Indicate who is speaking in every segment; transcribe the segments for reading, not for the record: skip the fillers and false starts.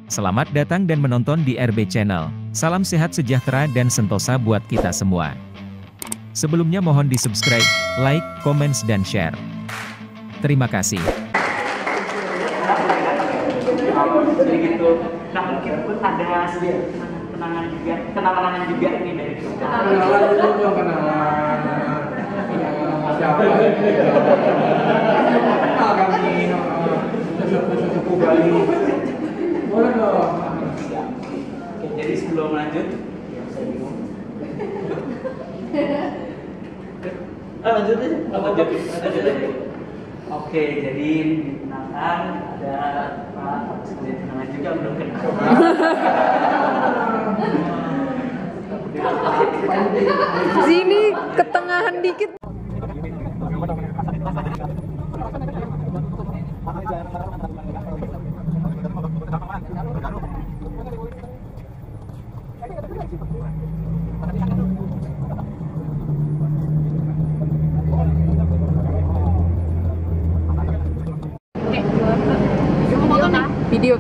Speaker 1: Selamat datang dan menonton di RB Channel. Salam sehat sejahtera dan sentosa buat kita semua. Sebelumnya mohon di-subscribe, like, comments, dan share. Terima kasih.
Speaker 2: Jadi gitu. Nah mungkin ada kenangan juga ini dari kita.
Speaker 3: Siapa? Kami suku Bali. Boleh dong.
Speaker 2: Oke, jadi sebelum lanjut, lanjut aja. Oke, jadi dikenalkan ada Pak sebagai kenalan juga belum kenal.
Speaker 4: Sini ketengahan dikit.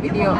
Speaker 4: Video.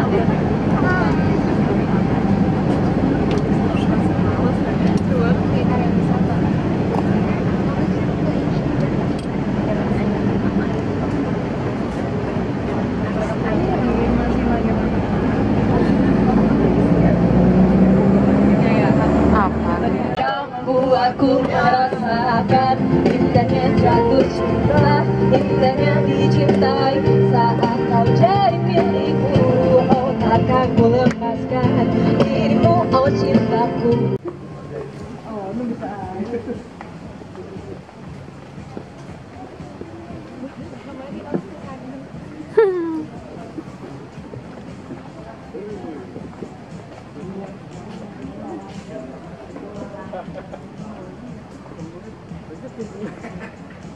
Speaker 5: Aku merasakan indahnya jatuh cinta, indahnya dicintai saat kau jadi milikku. Oh takkan ku lepaskan dirimu, oh cintaku. Oh, lu bisa.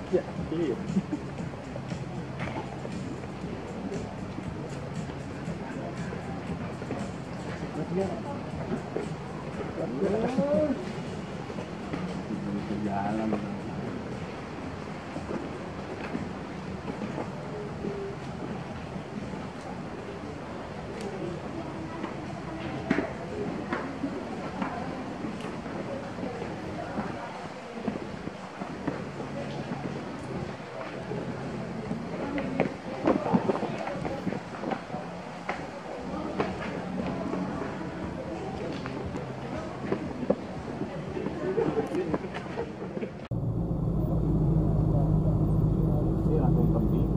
Speaker 3: Ya, iya. Jalan.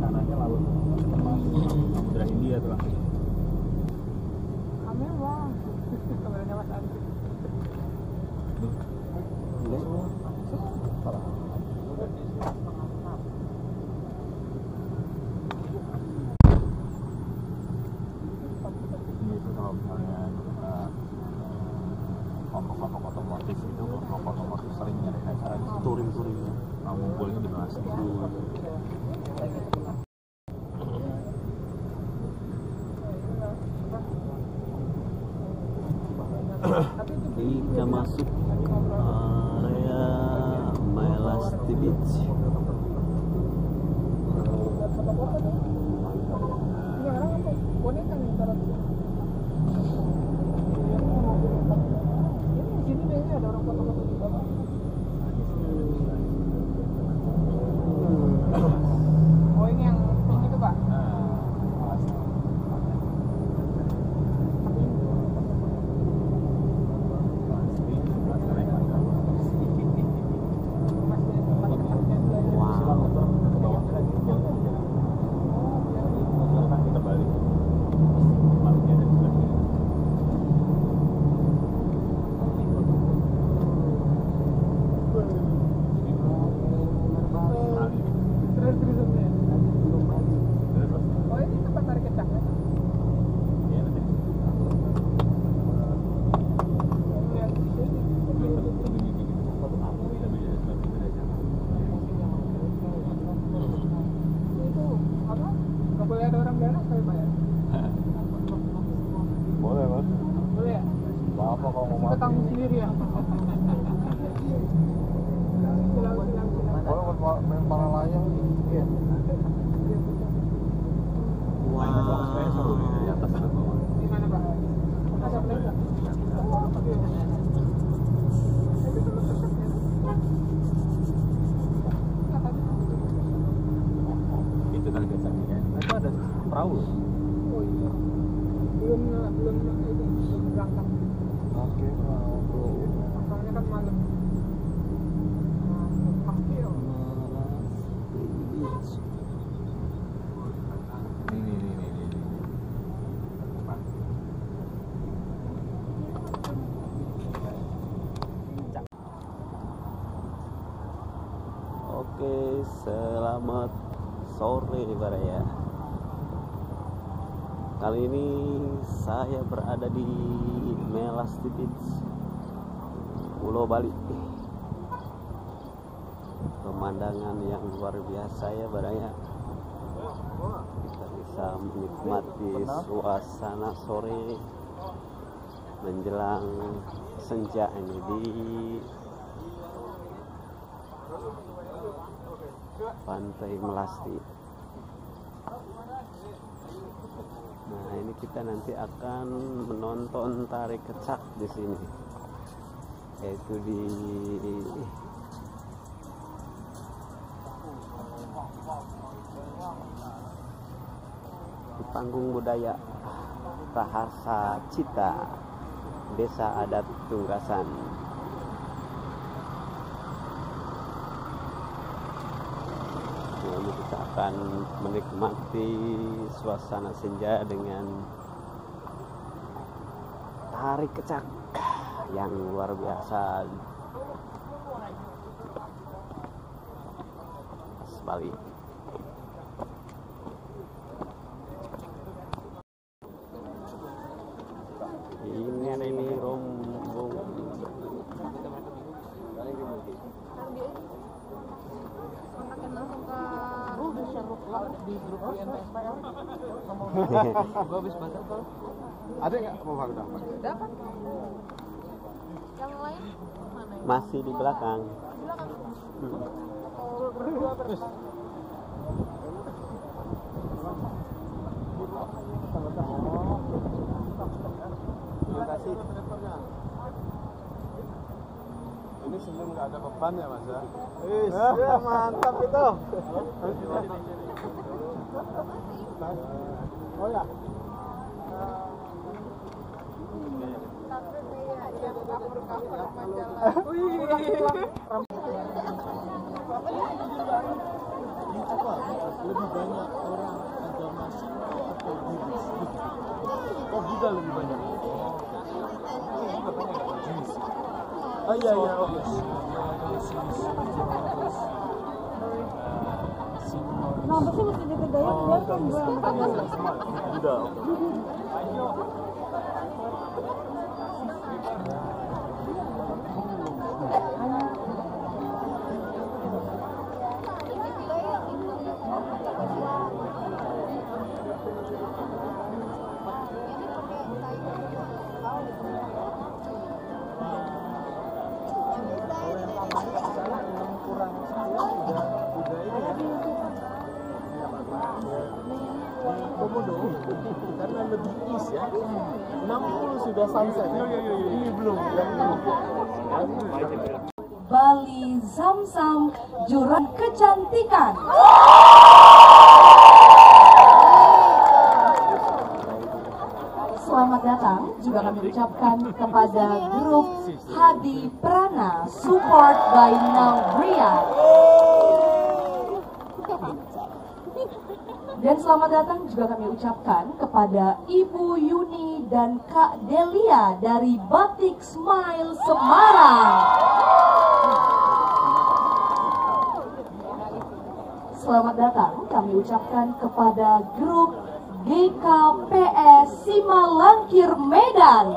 Speaker 3: Kanannya laut Samudra Hindia tuh lah.
Speaker 4: Kamera bang, kameranya Mas Andri.
Speaker 3: Ini itu kalau misalnya kelompok-kelompok otomotif itu, kelompok otomotif sering nyari acara touring, ngumpulnya di Masjid.
Speaker 6: Kita masuk area Melasti Beach.
Speaker 4: Oh ini yang itu Pak?
Speaker 3: Boleh mas.
Speaker 4: Boleh ya?
Speaker 3: Apa kalau mau
Speaker 4: Kita tanggung sendiri ya?
Speaker 3: Boleh buat main para layang. Iya.
Speaker 6: Wow.
Speaker 3: Seru nih dari atas ke bawah.
Speaker 4: Di mana Pak? belum berangkat.
Speaker 3: Oke,
Speaker 4: Soalnya kan malam. Kaki ya.
Speaker 6: Oke, selamat sore Baraya. Kali ini saya berada di Melasti Beach, Pulau Bali. Pemandangan yang luar biasa ya Baraya. Kita bisa menikmati suasana sore menjelang senja ini di Pantai Melasti. Nah, ini kita nanti akan menonton tari kecak di sini, yaitu di panggung budaya Rahasa Cita, Desa Adat Tunggasan. Ini kita akan menikmati suasana senja dengan tari kecak yang luar biasa khas Bali. Ini rombong
Speaker 4: Di grup INPSPL. Bagus banget tuh.
Speaker 3: Ada nggak mau dapat?
Speaker 4: Dapat. Yang lain mana?
Speaker 6: masih di belakang.
Speaker 4: Berdua terus.
Speaker 3: Terima kasih. Ini sebelum nggak ada beban ya Mas ya? Ya mantap itu. Oh ya. Lebih banyak orang agama Shinto atau Buddhis? Oh, Buddha lebih banyak. Oh iya iya.
Speaker 5: Kenapa sih mesti jaga gaya? Biarkan gue yang
Speaker 3: Buddha. Komodo karena lebih east ya. 60 sudah sunset. Ini belum.
Speaker 5: Bali Zamzam Jurang Kecantikan. Selamat datang juga kami ucapkan kepada grup Hadi Prana support by Navria. Dan selamat datang juga kami ucapkan kepada Ibu Yuni dan Kak Delia dari Batik Smile Semarang. Selamat datang kami ucapkan kepada grup GKPS Simalangkir Medan.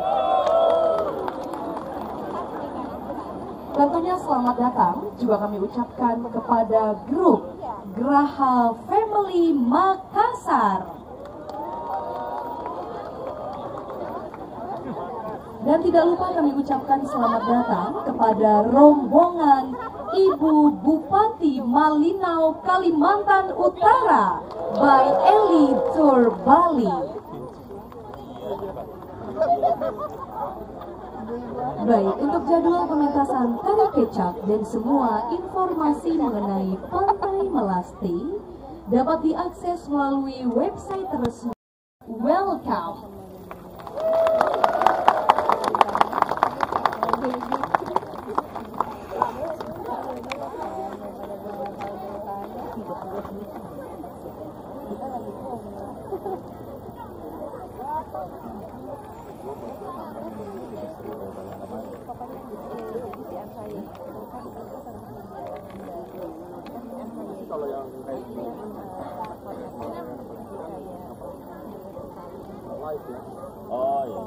Speaker 5: Tentunya selamat datang juga kami ucapkan kepada grup Graha Family Makassar. Dan tidak lupa kami ucapkan selamat datang kepada rombongan Ibu Bupati Malinau Kalimantan Utara by Eli Tour Bali. Baik, untuk jadwal pementasan tari kecak dan semua informasi mengenai Pantai Melasti dapat diakses melalui website resmi Welcome
Speaker 3: itu. Oh iya.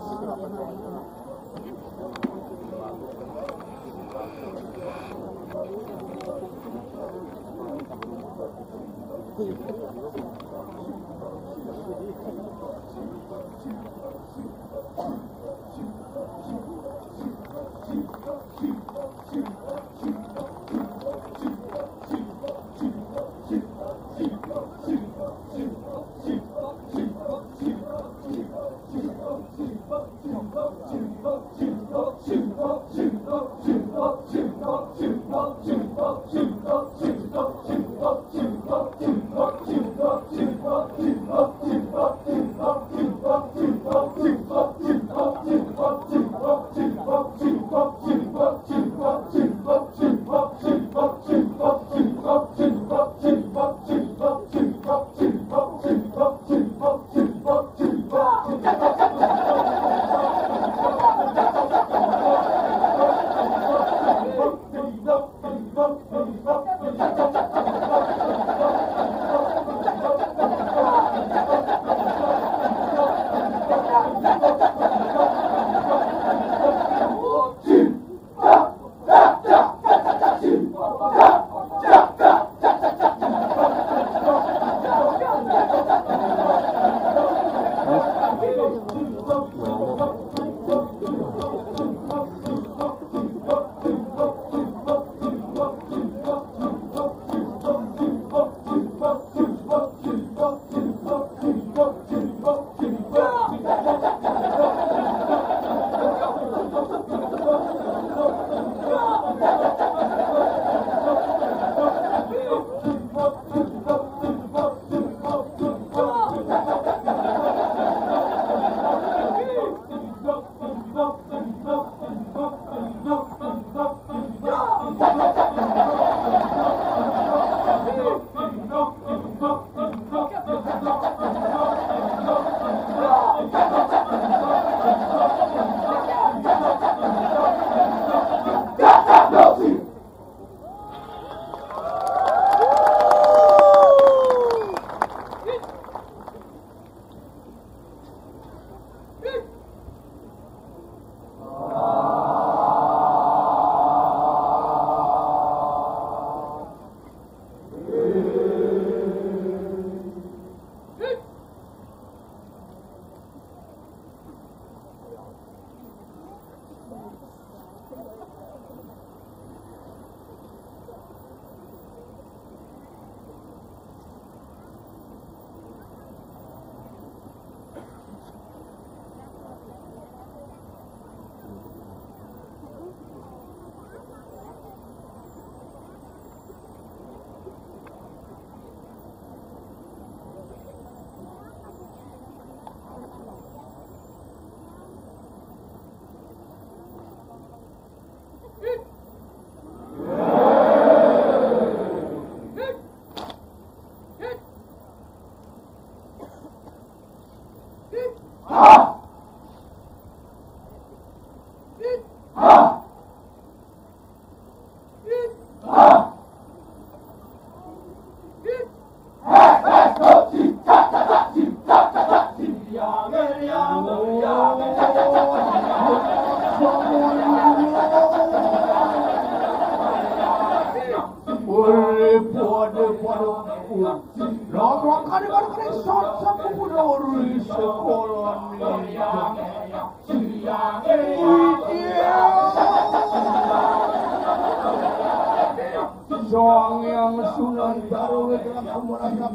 Speaker 3: Song yang sunan baru dengan kemuliaan yang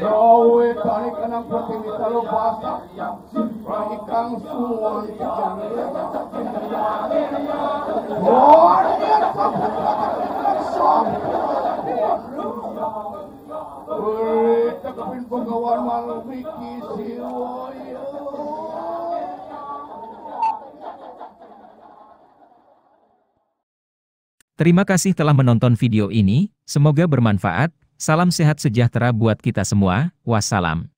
Speaker 3: Sawe tarik kanang putih di talo basah, rahikang suan takapin pagawan malumiki siwoyo.
Speaker 1: Terima kasih telah menonton video ini, semoga bermanfaat. Salam sehat sejahtera buat kita semua. Wassalam.